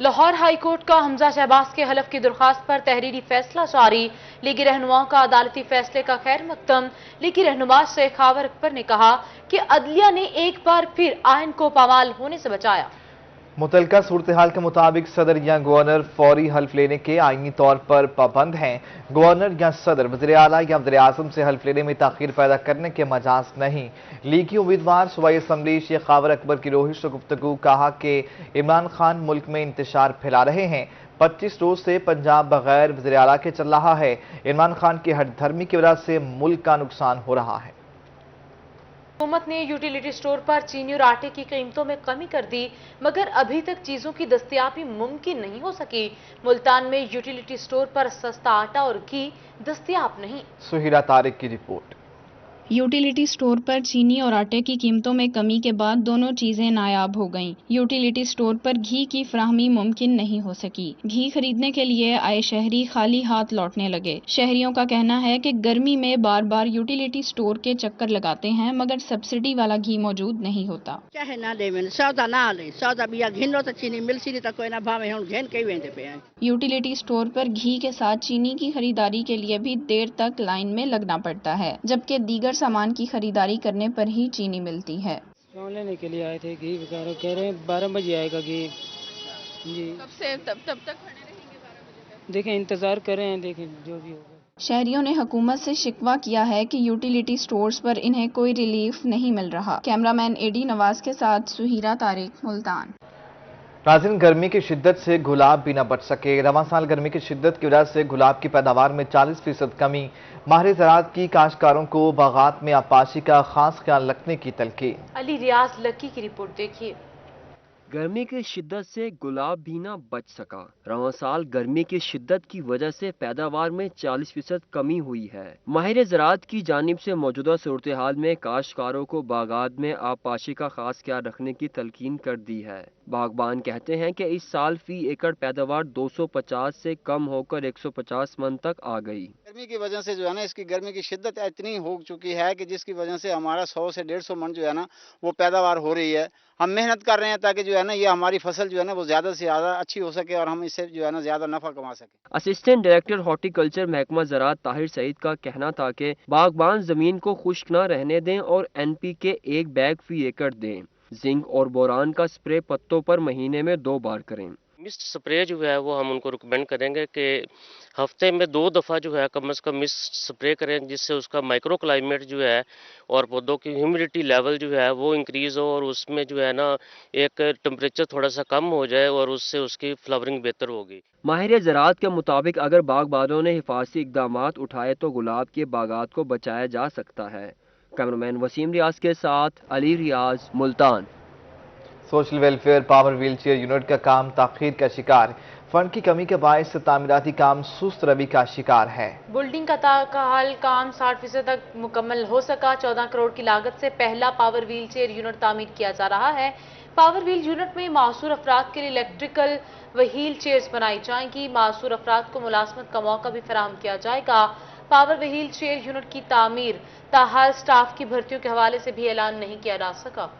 Lahore high court का हमजा शहबाज के हलफ की दरख्वास्त पर तहरीरी फैसला जारी। लीगी रहनुमाओं का अदालती फैसले का खैर मकदम। लीगी रहनुमा शेख खावर अकबर ने कहा कि अदलिया ने एक बार फिर आइन को पामाल होने से बचाया। मुतलका सूरत हाल के मुताबिक सदर या गवर्नर फौरी हल्फ लेने के आईनी तौर पर पाबंद हैं। गवर्नर या सदर वज़ीर आला या वज़ीर आज़म से हल्फ लेने में ताख़ीर पैदा करने के मजाज नहीं। लीगी उम्मीदवार सूबाई असम्बली शेख खावर अकबर की रोहिश से गुफ्तगू, कहा कि इमरान खान मुल्क में इंतशार फैला रहे हैं। 25 रोज से पंजाब बगैर वज़ीर आला के चल रहा है। इमरान खान की हट धर्मी की वजह से मुल्क का नुकसान हो रहा है। हुकूमत ने यूटिलिटी स्टोर पर चीनी और आटे की कीमतों में कमी कर दी, मगर अभी तक चीजों की दस्तयाबी मुमकिन नहीं हो सकी। मुल्तान में यूटिलिटी स्टोर पर सस्ता आटा और घी दस्तयाब नहीं। सुहिरा तारिक की रिपोर्ट। यूटिलिटी स्टोर पर चीनी और आटे की कीमतों में कमी के बाद दोनों चीजें नायाब हो गईं। यूटिलिटी स्टोर पर घी की फराहमी मुमकिन नहीं हो सकी। घी खरीदने के लिए आए शहरी खाली हाथ लौटने लगे। शहरियों का कहना है कि गर्मी में बार बार यूटिलिटी स्टोर के चक्कर लगाते हैं, मगर सब्सिडी वाला घी मौजूद नहीं होता। चाहे ना दे सौदा ना ले सौदा बिया घिनो तो चीनी मिलसी नहीं तो कोई ना भावे हम घेन के वेंदे पे हैं। यूटिलिटी स्टोर पर घी के साथ चीनी की खरीदारी के लिए भी देर तक लाइन में लगना पड़ता है, जबकि दीगर सामान की खरीदारी करने पर ही चीनी मिलती है। लेने के लिए आए थे घी वगैरह, कह रहे हैं 12 बजे आएगा घी जी। कब से तब तक खड़े रहेंगे 12 बजे तक? देखें इंतजार कर रहे हैं, देखें जो भी होगा। शहरियों ने हुकूमत से शिकवा किया है कि यूटिलिटी स्टोर्स पर इन्हें कोई रिलीफ नहीं मिल रहा। कैमरामैन एडी नवाज के साथ सुहिरा तारिक, मुल्तान। नाज़रीन, गर्मी की शिद्दत से गुलाब भी न बच सके। रवां साल गर्मी की शिद्दत की वजह से गुलाब की पैदावार में 40% कमी। माहिर ज़राअत की काश्तकारों को बागात में आबपाशी का खास ख्याल रखने की तलकीन। अली रियाज लकी की रिपोर्ट देखिए। गर्मी की शिद्दत से गुलाब भी ना बच सका। रवां साल गर्मी की शिद्दत की वजह से पैदावार में 40% कमी हुई है। माहिर ज़राअत की जानिब से मौजूदा सूरत हाल में काश्तकारों को बागात में आबपाशी का खास ख्याल रखने की तलकीन कर दी है। बागबान कहते हैं कि इस साल फी एकड़ पैदावार 250 से कम होकर 150 मन तक आ गई। गर्मी की वजह से जो है ना, इसकी गर्मी की शिद्दत इतनी हो चुकी है कि जिसकी वजह से हमारा 100 से 150 मन जो है ना वो पैदावार हो रही है। हम मेहनत कर रहे हैं ताकि जो है ना ये हमारी फसल जो है ना वो ज्यादा से ज्यादा अच्छी हो सके और हम इससे जो है ना ज्यादा नफा कमा सके। असिस्टेंट डायरेक्टर हॉर्टिकल्चर महकमा ज़राअत ताहिर सईद का कहना था कि बागबान जमीन को खुश्क न रहने दें और NPK 1 बैग फी एकड़ दें। जिंक और बोरान का स्प्रे पत्तों पर महीने में 2 बार करें। मिस्ट स्प्रे जो है वो हम उनको रिकमेंड करेंगे कि हफ्ते में 2 दफ़ा जो है कम से कम मिस्ट स्प्रे करें, जिससे उसका माइक्रो क्लाइमेट जो है और पौधों की ह्यूमिडिटी लेवल जो है वो इंक्रीज़ हो और उसमें जो है ना एक टेम्परेचर थोड़ा सा कम हो जाए और उससे उसकी फ्लावरिंग बेहतर होगी। माहिर ज़राअत के मुताबिक अगर बागबानों ने हिफाजती इक़दामात उठाए तो गुलाब के बागात को बचाया जा सकता है। कैमरामैन वसीम रियाज के साथ Ali Riaz, Multan. Social welfare power wheel chair unit का काम ताख़ीर का शिकार। फंड की कमी के बायस तामीराती काम सुस्त रवि का शिकार है। बिल्डिंग का ताकहाल काम 60% तक मुकम्मल हो सका। 14 करोड़ की लागत से पहला पावर व्हील चेयर यूनिट तामीर किया जा रहा है। पावर व्हील यूनिट में मासूर अफराद के लिए इलेक्ट्रिकल व्हील चेयर्स बनाई जाएंगी। मासूर अफराद को मुलाजमत का मौका भी फराहम किया जाएगा। पावर व्हील चेयर यूनिट की तामीर ताहाल स्टाफ की भर्तियों के हवाले से भी ऐलान नहीं किया जा सका।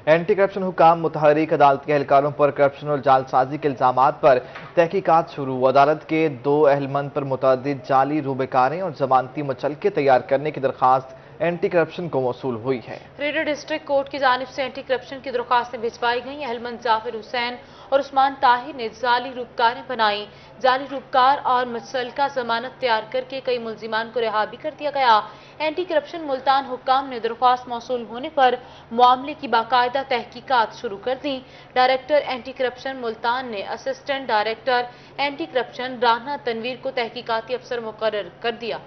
एंटी करप्शन हुकाम मुतहरिक अदालती एहलकारों पर करप्शन और जालसाजी के इल्जामात पर तहकीकात शुरू। अदालत के 2 अहलमंद पर मुतअद्दिद जाली रूबेकारें और जमानती मुचलके तैयार करने की दरख्वास्त एंटी करप्शन को मौसूल हुई है। रेडर डिस्ट्रिक्ट कोर्ट की जानिब से एंटी करप्शन की दरख्वास्तें भिजवाई गई। अहलमंद जाफिर हुसैन और उस्मान ताहिर ने जाली रूपकारें बनाई। जाली रूपकार और मुचलका जमानत तैयार करके कई मुल्जिमान को रिहा भी कर दिया गया। एंटी करप्शन मुल्तान हुक्काम ने दरख्वास्त मौसूल होने पर मामले की बाकायदा तहकीकात शुरू कर दी। डायरेक्टर एंटी करप्शन मुल्तान ने assistant director anti corruption Rana Tanveer को तहकीकाती अफसर मुकर्रर कर दिया।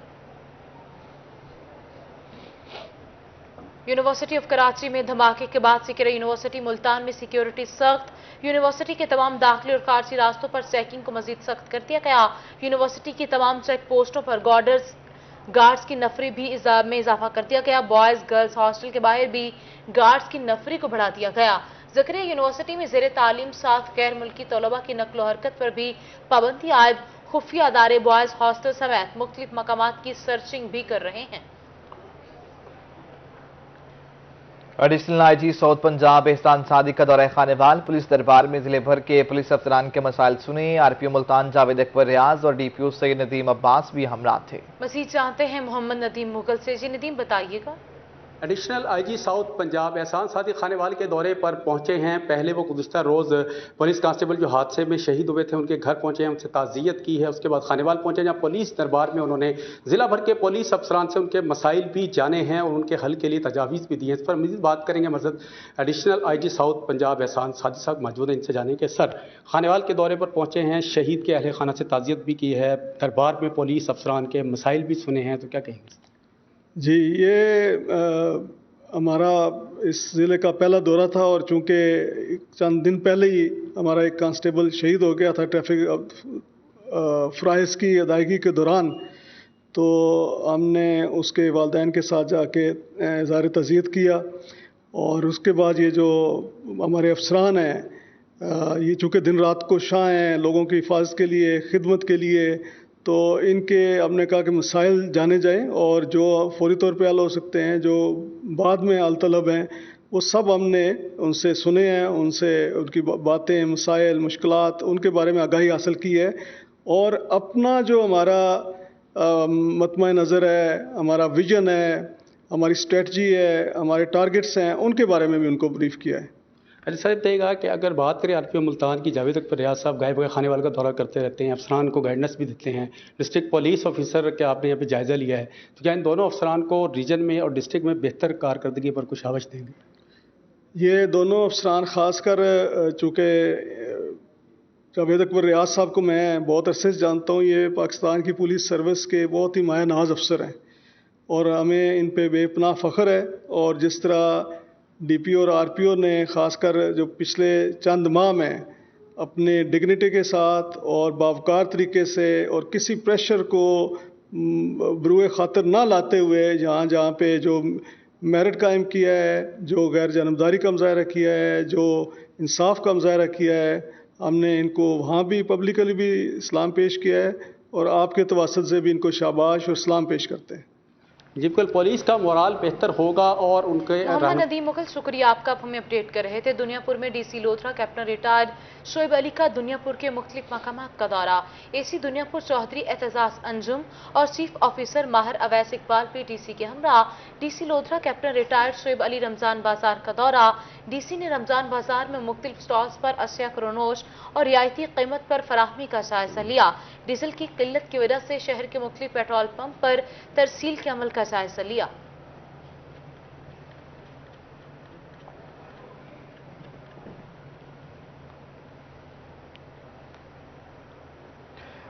यूनिवर्सिटी ऑफ कराची में धमाके के बाद सिकरा यूनिवर्सिटी मुल्तान में सिक्योरिटी सख्त। यूनिवर्सिटी के तमाम दाखिले और खारजी रास्तों पर चेकिंग को मजीद सख्त कर दिया गया। यूनिवर्सिटी की तमाम चेक पोस्टों पर गार्ड्स की नफरी भी में इजाफा कर दिया गया। बॉयज गर्ल्स हॉस्टल के बाहर भी गार्ड्स की नफरी को बढ़ा दिया गया। ज़करिया यूनिवर्सिटी में ज़ेरे तालीम 7 गैर मुल्की तलबा की नकलो हरकत पर भी पाबंदी आयब। खुफिया अदारे बॉयज हॉस्टल समेत मुख्तलिफ मकामात की सर्चिंग भी कर रहे हैं। एडिशनल आईजी साउथ पंजाब एहसान सादिक का दौरा खानेवाल। पुलिस दरबार में जिले भर के पुलिस अफसरान के मसाइल सुने। आरपीओ मुल्तान जावेद अकबर रियाज और डीपीओ सैयद नदीम अब्बास भी हमरा थे। मजीद जानते हैं मोहम्मद नदीम मुगल से। जी नदीम, बताइएगा। एडिशनल आईजी साउथ पंजाब एहसान सादिक खानेवाल के दौरे पर पहुंचे हैं। पहले वो गुज़िश्ता रोज़ पुलिस कांस्टेबल जो हादसे में शहीद हुए थे उनके घर पहुंचे हैं, उनसे ताज़ियत की है। उसके बाद खानेवाल पहुंचे जहां पुलिस दरबार में उन्होंने ज़िला भर के पुलिस अफसरान से उनके मसाइल भी जाने हैं और उनके हल के लिए तजावीज़ भी दी हैं। इस पर मज़ीद बात करेंगे मज़ीद एडिशनल आईजी साउथ पंजाब एहसान सादिक साहब मौजूद हैं, इनसे जानेंगे। सर, खानेवाल के दौरे पर पहुंचे हैं, शहीद के अहले खाना से ताज़ियत भी की है, दरबार में पुलिस अफसरान के मसाइल भी सुने हैं, तो क्या कहेंगे? जी, ये हमारा इस ज़िले का पहला दौरा था और चूँकि चंद दिन पहले ही हमारा एक कांस्टेबल शहीद हो गया था ट्रैफिक फ़राइज़ की अदायगी के दौरान, तो हमने उसके वालिदैन के साथ जाके इज़हार तज़ियत किया। और उसके बाद ये जो हमारे अफसरान हैं, ये चूँकि दिन रात कोशां हैं लोगों की हिफाजत के लिए, खिदमत के लिए, तो इनके हमने कहा कि मसाइल जाने जाएं और जो फौरी तौर पे हल हो सकते हैं, जो बाद में हल तलब हैं, वो सब हमने उनसे सुने हैं, उनसे उनकी बातें, मसाइल, मुश्किलात, उनके बारे में आगाही हासिल की है। और अपना जो हमारा मतमय नज़र है, हमारा विजन है, हमारी स्ट्रेटजी है, हमारे टारगेट्स हैं, उनके बारे में भी उनको ब्रीफ किया है। अली साहब बताइएगा कि अगर बात करें आरपीओ मुल्तान की, जावेद अकबर रियाज साहब गायब खानेवाल का दौरा करते रहते हैं, अफसरान को गाइडेंस भी देते हैं, डिस्ट्रिक्ट पुलिस ऑफिसर के आपने यहाँ पे जायज़ा लिया है, तो क्या इन दोनों अफसरान को रीजन में और डिस्ट्रिक्ट में बेहतर कारकर्दगी पर कुछ आवाज़ देंगे? ये दोनों अफसरान ख़ासकर चूँकि जावेद अकबर रियाज साहब को मैं बहुत अरसे से जानता हूँ, ये पाकिस्तान की पुलिस सर्विस के बहुत ही माया नाज अफसर हैं और हमें इन पे बेपनाह फ़ख्र है। और जिस तरह डीपीओ और आरपीओ ने ख़ासकर जो पिछले चंद माह में अपने डिग्निटी के साथ और बावकार तरीके से और किसी प्रेशर को बरूए ख़ातर ना लाते हुए जहाँ जहाँ पे जो मेरिट कायम किया है, जो गैर जानबदारी का मुज़ाहरा किया है, जो इंसाफ का मुज़ाहरा किया है, हमने इनको वहाँ भी पब्लिकली भी सलाम पेश किया है और आपके तवासुत से भी इनको शाबाश और सलाम पेश करते हैं। जी बिल्कुल, पुलिस का मोराल बेहतर होगा और उनके मोहम्मद नदीम मुगल, शुक्रिया आपका, आप हमें अपडेट कर रहे थे। दुनियापुर में DC Lodhra captain retired Shoaib Ali का दुनियापुर के मुख्तलिफ मकामात का दौरा। एसी दुनियापुर चौधरी एतजाज अंजुम और chief officer Mahir Awais Iqbal PTC के हमरा DC Lodhra captain retired Shoaib Ali Ramzan बाजार का दौरा। डीसी ने रमजान बाजार में मुख्तलिफ स्टॉल्स पर अशिया क्रोनोश और रियायती कीमत पर फराहमी का जायजा लिया। डीजल की किल्लत की वजह से शहर के मुख्तलिफ पेट्रोल पंप पर तरसील के अमल का जायजा लिया।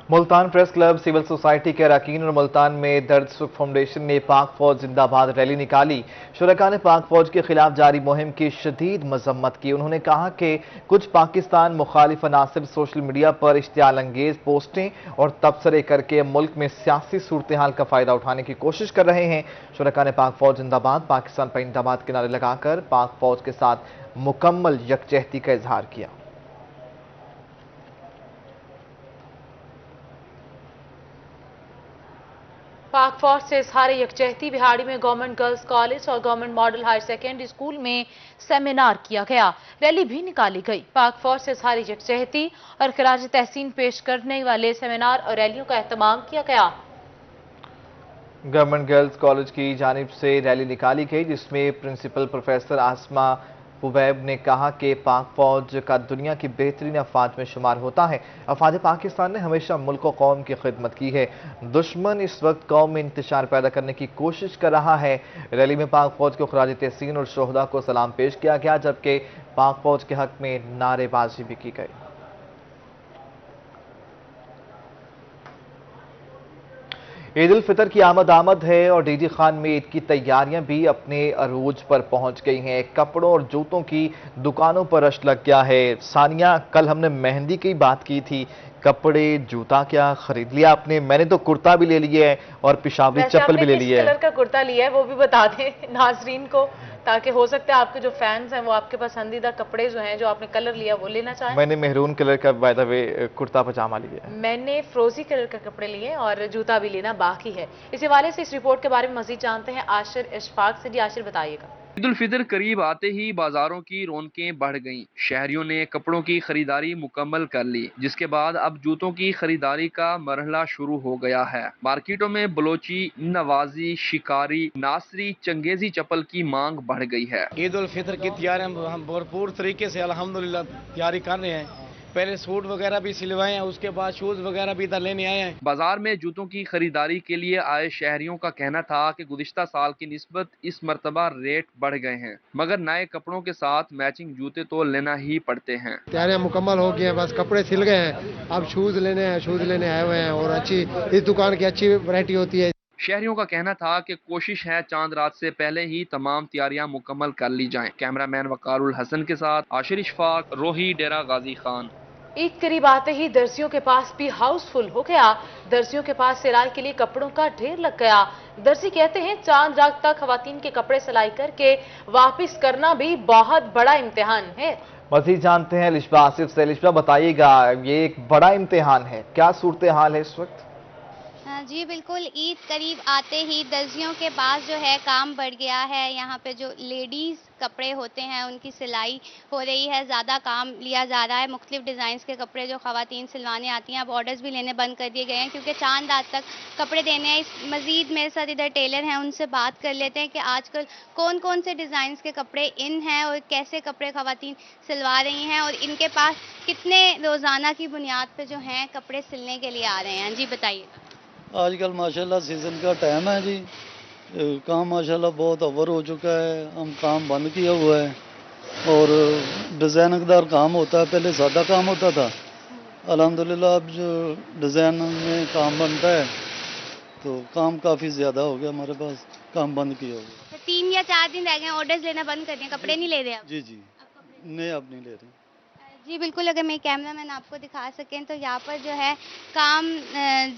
Multan press club, civil society के अरकान और मुल्तान में दर्द सुख फाउंडेशन ने पाक फौज जिंदाबाद रैली निकाली। शुरका ने पाक फौज के खिलाफ जारी मुहिम की शदीद मजम्मत की। उन्होंने कहा कि कुछ पाकिस्तान मुखालिफ अनासिर सोशल मीडिया पर इश्तियाल अंगेज पोस्टें और तबसरे करके मुल्क में सियासी सूरत हाल का फायदा उठाने की कोशिश कर रहे हैं। शुरका ने पाक फौज जिंदाबाद, पाकिस्तान पर जिंदाबाद के नारे लगाकर पाक फौज के साथ मुकम्मल यकजहती का इजहार किया। पाक फौज से इजहार यकजहती बिहाड़ी में गवर्नमेंट गर्ल्स कॉलेज और government model higher secondary school में सेमिनार किया गया। रैली भी निकाली गई। पाक फौज से इजहार यकजहती और खराज तहसीन पेश करने वाले सेमिनार और रैलियों का एहतमाम किया गया। गवर्नमेंट गर्ल्स कॉलेज की जानिब से रैली निकाली गई जिसमें प्रिंसिपल प्रोफेसर आसमा हुबैब ने कहा कि पाक फौज का दुनिया की बेहतरीन अफवाज में शुमार होता है। अफवाज पाकिस्तान ने हमेशा मुल्क और कौम की खिदमत की है। दुश्मन इस वक्त कौम में इंतशार पैदा करने की कोशिश कर रहा है। रैली में पाक फौज को खराज तहसीन और शोहदा को सलाम पेश किया गया, जबकि पाक फौज के हक में नारेबाजी भी की गई। ईद उल फितर की आमद है और डीजी खान में ईद की तैयारियां भी अपने अरूज पर पहुंच गई हैं। कपड़ों और जूतों की दुकानों पर रश लग गया है। सानिया, कल हमने मेहंदी की बात की थी, कपड़े जूता क्या खरीद लिया आपने? मैंने तो कुर्ता भी ले लिया है और पेशावरी चप्पल भी ले ली है। कलर का कुर्ता लिया है वो भी बता दें नाजरीन को, ताकि हो सकता है आपके जो फैंस हैं वो आपके पसंदीदा कपड़े जो हैं जो आपने कलर लिया वो लेना चाहें। मैंने मेहरून कलर का बाय द वे कुर्ता पजामा लिया है। मैंने फ्रोजी कलर का कपड़े लिए और जूता भी लेना बाकी है। इस हवाले से इस रिपोर्ट के बारे में मजीद जानते हैं आशिर इशफाक से। जी आशिर, बताइएगा। ईद उल फितर करीब आते ही बाजारों की रौनकें बढ़ गईं। शहरियों ने कपड़ों की खरीदारी मुकम्मल कर ली, जिसके बाद अब जूतों की खरीदारी का मरहला शुरू हो गया है। मार्केटों में बलोची, नवाजी, शिकारी, नासरी, चंगेजी चप्पल की मांग बढ़ गई है। ईद उल फितर की तैयारियां हम भरपूर तरीके से अल्हम्दुलिल्लाह तैयारी कर रहे हैं। पहले सूट वगैरह भी सिलवाए हैं, उसके बाद शूज वगैरह भी इधर लेने आए हैं। बाजार में जूतों की खरीदारी के लिए आए शहरियों का कहना था कि गुज़िश्ता साल की निस्बत इस मर्तबा रेट बढ़ गए हैं, मगर नए कपड़ों के साथ मैचिंग जूते तो लेना ही पड़ते हैं। तैयारियां मुकम्मल हो गई हैं, बस कपड़े सिल गए हैं, अब शूज लेने आए हुए हैं और अच्छी इस दुकान की अच्छी वैरायटी होती है। शहरियों का कहना था कि कोशिश है चांद रात से पहले ही तमाम तैयारियां मुकम्मल कर ली जाएं। कैमरामैन वकारुल हसन के साथ आशिर इशफाक, रोही, डेरा गाजी खान। ईद करीब आते ही दर्जियों के पास भी हाउसफुल हो गया। दर्जियों के पास सिलाई के लिए कपड़ों का ढेर लग गया। दर्जी कहते हैं चांद रात तक खवातीन के कपड़े सिलाई करके वापस करना भी बहुत बड़ा इम्तिहान है। मजीद जानते हैं लिशबा आसिफ से। लिशबा बताइएगा, ये एक बड़ा इम्तिहान है, क्या सूरत हाल है इस वक्त? जी बिल्कुल, ईद करीब आते ही दर्जियों के पास जो है काम बढ़ गया है। यहाँ पे जो लेडीज़ कपड़े होते हैं उनकी सिलाई हो रही है, ज़्यादा काम लिया जा रहा है। मुख्तलिफ डिज़ाइंस के कपड़े जो ख़वातीन सिलवाने आती हैं अब ऑर्डर्स भी लेने बंद कर दिए गए हैं, क्योंकि चांद रात तक कपड़े देने हैं। मज़ीद मेरे साथ इधर टेलर हैं, उनसे बात कर लेते हैं कि आजकल कौन कौन से डिज़ाइंस के कपड़े इन हैं और कैसे कपड़े ख़वातीन सिलवा रही हैं और इनके पास कितने रोज़ाना की बुनियाद पर जो हैं कपड़े सिलने के लिए आ रहे हैं। जी बताइए। आजकल माशाल्लाह सीज़न का टाइम है जी, काम माशाल्लाह बहुत ओवर हो चुका है। हम काम बंद किया हुआ है और डिज़ाइनदार काम होता है, पहले सादा काम होता था। अल्हम्दुलिल्लाह अब जो डिज़ाइन में काम बनता है तो काम काफ़ी ज़्यादा हो गया हमारे पास, काम बंद किया हुआ। 3 या 4 दिन रह गए, ऑर्डर्स लेना बंद कर दिए, कपड़े नहीं ले रहे आप? जी नहीं, अब नहीं ले रहे। जी बिल्कुल, अगर मेरे कैमरामैन आपको दिखा सकें तो यहाँ पर जो है काम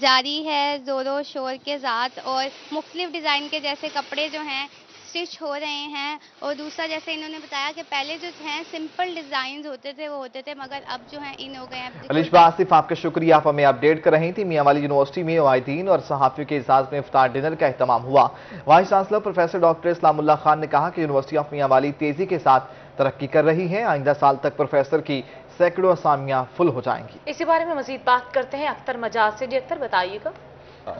जारी है ज़ोरों शोर के साथ और मुख्तलिफ डिज़ाइन के जैसे कपड़े जो हैं स्टिच हो रहे हैं। और दूसरा, जैसे इन्होंने बताया कि पहले जो हैं सिंपल डिज़ाइन होते थे वो होते थे, मगर अब जो हैं इन हो गए हैं। लिशबा आसिफ, आपका शुक्रिया, आप हमें अपडेट कर रही थी। मियां वाली यूनिवर्सिटी में वाहिदीन और सहाफ़ियों के इजाज़ में इफ्तार डिनर का एहतमाम हुआ। Vice chancellor professor doctor Islamullah Khan ने कहा कि यूनिवर्सिटी ऑफ मियां वाली तेजी के साथ तरक्की कर रही है। आइंदा साल तक प्रोफेसर की सैकड़ों असामियां फुल हो जाएंगी। इसी बारे में मजीद बात करते हैं अख्तर मजाज से। जी अख्तर, बताइएगा।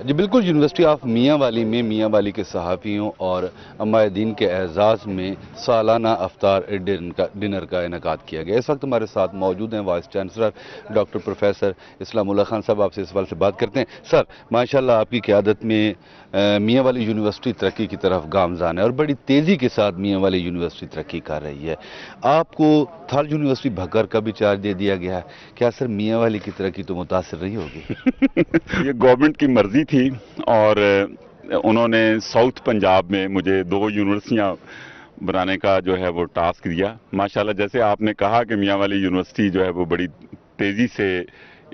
जी बिल्कुल, यूनिवर्सिटी ऑफ मियां वाली में मियां वाली के सहाफ़ियों और अमायदीन के एजाज़ में सालाना अफ्तार डिनर का इनेकाद किया गया। इस वक्त हमारे साथ मौजूद हैं vice chancellor doctor professor Islamullah Khan साहब। आपसे इस सवाल से बात करते हैं। सर, माशाल्लाह आपकी क़यादत में मियां वाली यूनिवर्सिटी तरक्की की तरफ गामज़ान है और बड़ी तेज़ी के साथ मियां वाली यूनिवर्सिटी तरक्की कर रही है। आपको थर्ड यूनिवर्सिटी भक्कर का भी चार्ज दे दिया गया है, क्या सर मियां वाली की तरक्की तो मुतासिर रही होगी? ये गवर्नमेंट की मर्जी थी और उन्होंने साउथ पंजाब में मुझे 2 यूनिवर्सिटियां बनाने का जो है वो टास्क दिया। माशाल्लाह, जैसे आपने कहा कि मियां वाली यूनिवर्सिटी जो है वो बड़ी तेज़ी से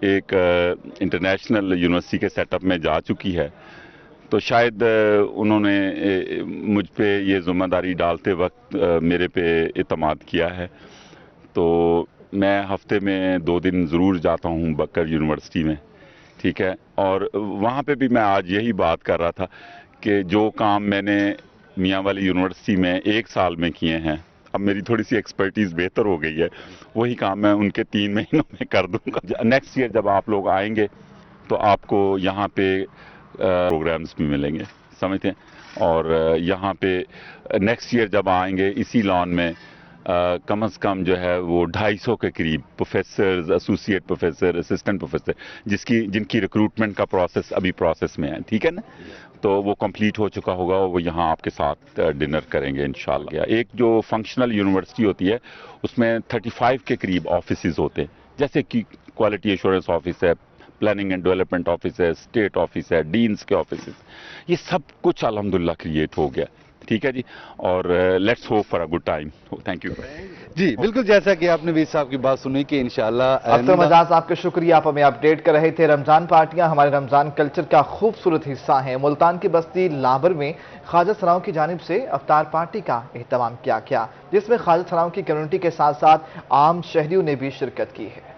एक इंटरनेशनल यूनिवर्सिटी के सेटअप में जा चुकी है, तो शायद उन्होंने मुझ पे ये ज़िम्मेदारी डालते वक्त मेरे पे इत्मीनान किया है। तो मैं हफ्ते में 2 दिन ज़रूर जाता हूँ बकर यूनिवर्सिटी में, ठीक है। और वहाँ पे भी मैं आज यही बात कर रहा था कि जो काम मैंने मियां वाली यूनिवर्सिटी में 1 साल में किए हैं, अब मेरी थोड़ी सी एक्सपर्टीज़ बेहतर हो गई है, वही काम मैं उनके 3 महीनों में कर दूँगा। नेक्स्ट ईयर जब आप लोग आएंगे तो आपको यहाँ पे प्रोग्राम्स भी मिलेंगे, समझते हैं। और यहाँ पे नेक्स्ट ईयर जब आएंगे इसी लॉन में कम से कम जो है वो 250 के करीब professor, associate professor, assistant professor जिनकी रिक्रूटमेंट का प्रोसेस अभी प्रोसेस में है, ठीक है ना, तो वो कंप्लीट हो चुका होगा। वो यहाँ आपके साथ डिनर करेंगे इंशाल्लाह। एक जो फंक्शनल यूनिवर्सिटी होती है उसमें 35 के करीब ऑफिसेज होते हैं, जैसे कि क्वालिटी एश्योरेंस ऑफिस है, प्लानिंग एंड डेवलपमेंट ऑफिस है, स्टेट ऑफिस है, डीन्स के ऑफिस, ये सब कुछ अल्हम्दुलिल्लाह क्रिएट हो गया, ठीक है जी। और let's hope for a good time. Thank you जी बिल्कुल, जैसा कि आपने वीर साहब की बात सुनी कि इंशाल्लाह। अख्तर मजाज, आपके शुक्रिया, आप हमें अपडेट कर रहे थे। रमजान पार्टियां हमारे रमजान कल्चर का खूबसूरत हिस्सा हैं। मुल्तान की बस्ती लाबर में ख्वाजा सराओं की जानिब से अफ्तार पार्टी का एहतमाम किया गया, जिसमें ख्वाजा सराओं की कम्युनिटी के साथ साथ आम शहरियों ने भी शिरकत की है।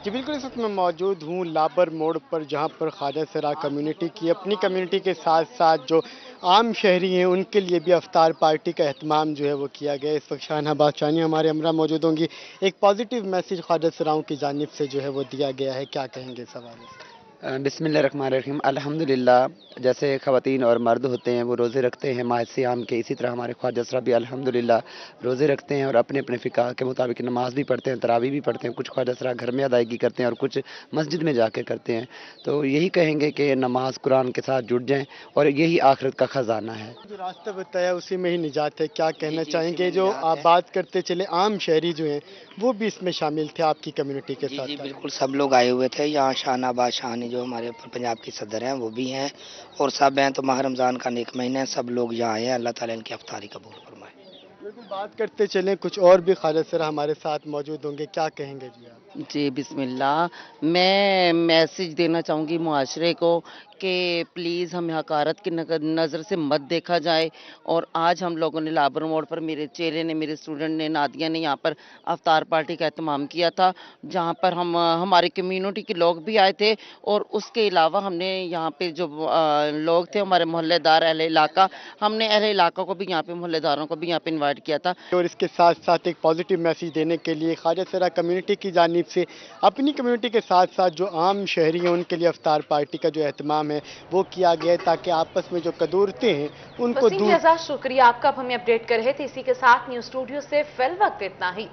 जी बिल्कुल, इस वक्त मैं मौजूद हूँ लाबर मोड़ पर, जहाँ पर ख्वाजा सरा कम्युनिटी की अपनी कम्युनिटी के साथ साथ जो आम शहरी हैं उनके लिए भी अफ्तार पार्टी का एहतमाम जो है वो किया गया। इस वक्त शाहना बादशानी हमारे हमरा मौजूद होंगी। एक पॉजिटिव मैसेज ख्वाजा सराओं की जानिब से जो है वो दिया गया है, क्या कहेंगे इस हवाले से? बिस्मिल्लाहिर्रहमानिर्रहीम। अल्हम्दुलिल्लाह, जैसे ख़वातीन और मर्द होते हैं वो रोज़े रखते हैं माह सियाम के, इसी तरह हमारे ख्वाजा सरा भी अल्हम्दुलिल्लाह रोज़े रखते हैं और अपने अपने फ़िक़ा के मुताबिक नमाज भी पढ़ते हैं, तरावी भी पढ़ते हैं। कुछ ख्वाजा सरा घर में अदायगी करते हैं और कुछ मस्जिद में जाकर करते हैं। तो यही कहेंगे कि नमाज कुरान के साथ जुड़ जाएँ और यही आखिरत का ख़जाना है। जो रास्ता बताया उसी में ही निजात है, क्या कहना चाहेंगे? जो आप बात करते चले आम शहरी जो हैं वो भी इसमें शामिल थे आपकी कम्युनिटी के साथ? जी बिल्कुल, सब लोग आए हुए थे यहाँ। शाहना बादशानी जो हमारे पंजाब की सदर हैं वो भी हैं और सब हैं। तो माह रमज़ान का नेक महीना है, सब लोग यहाँ आए हैं। अल्लाह ताला इनकी अफ्तारी कबूल फरमाए। बिल्कुल, बात करते चलें, कुछ और भी ख्वाजा सरा हमारे साथ मौजूद होंगे, क्या कहेंगे जी आप? जी बिस्मिल्लाह, मैं मैसेज देना चाहूँगी मुआशरे को कि प्लीज़ हमें हकारत की नज़र से मत देखा जाए। और आज हम लोगों ने लाबर मोड़ पर, मेरे चेले ने, मेरे स्टूडेंट ने, नादिया ने यहाँ पर अफ्तार पार्टी का एहतमाम किया था, जहाँ पर हम हमारी कम्युनिटी के लोग भी आए थे और उसके अलावा हमने यहाँ पे जो लोग थे हमारे मोहल्लेदार अहले इलाका, हमने अहले इलाका को भी यहाँ पे, मोहल्लेदारों को भी यहाँ पे इन्वाइट किया था। और इसके साथ साथ एक पॉजिटिव मैसेज देने के लिए ख्वाजा सरा कम्युनिटी की जानिब से अपनी कम्युनिटी के साथ साथ जो आम शहरी हैं उनके लिए अफ्तार पार्टी का जो एहतमाम है वो किया गया है, ताकि आपस में जो कदूरतें हैं उनको दूर। शुक्रिया आपका, आप हमें अपडेट कर रहे थे। इसी के साथ न्यूज़ स्टूडियो से फिल वक्त इतना ही।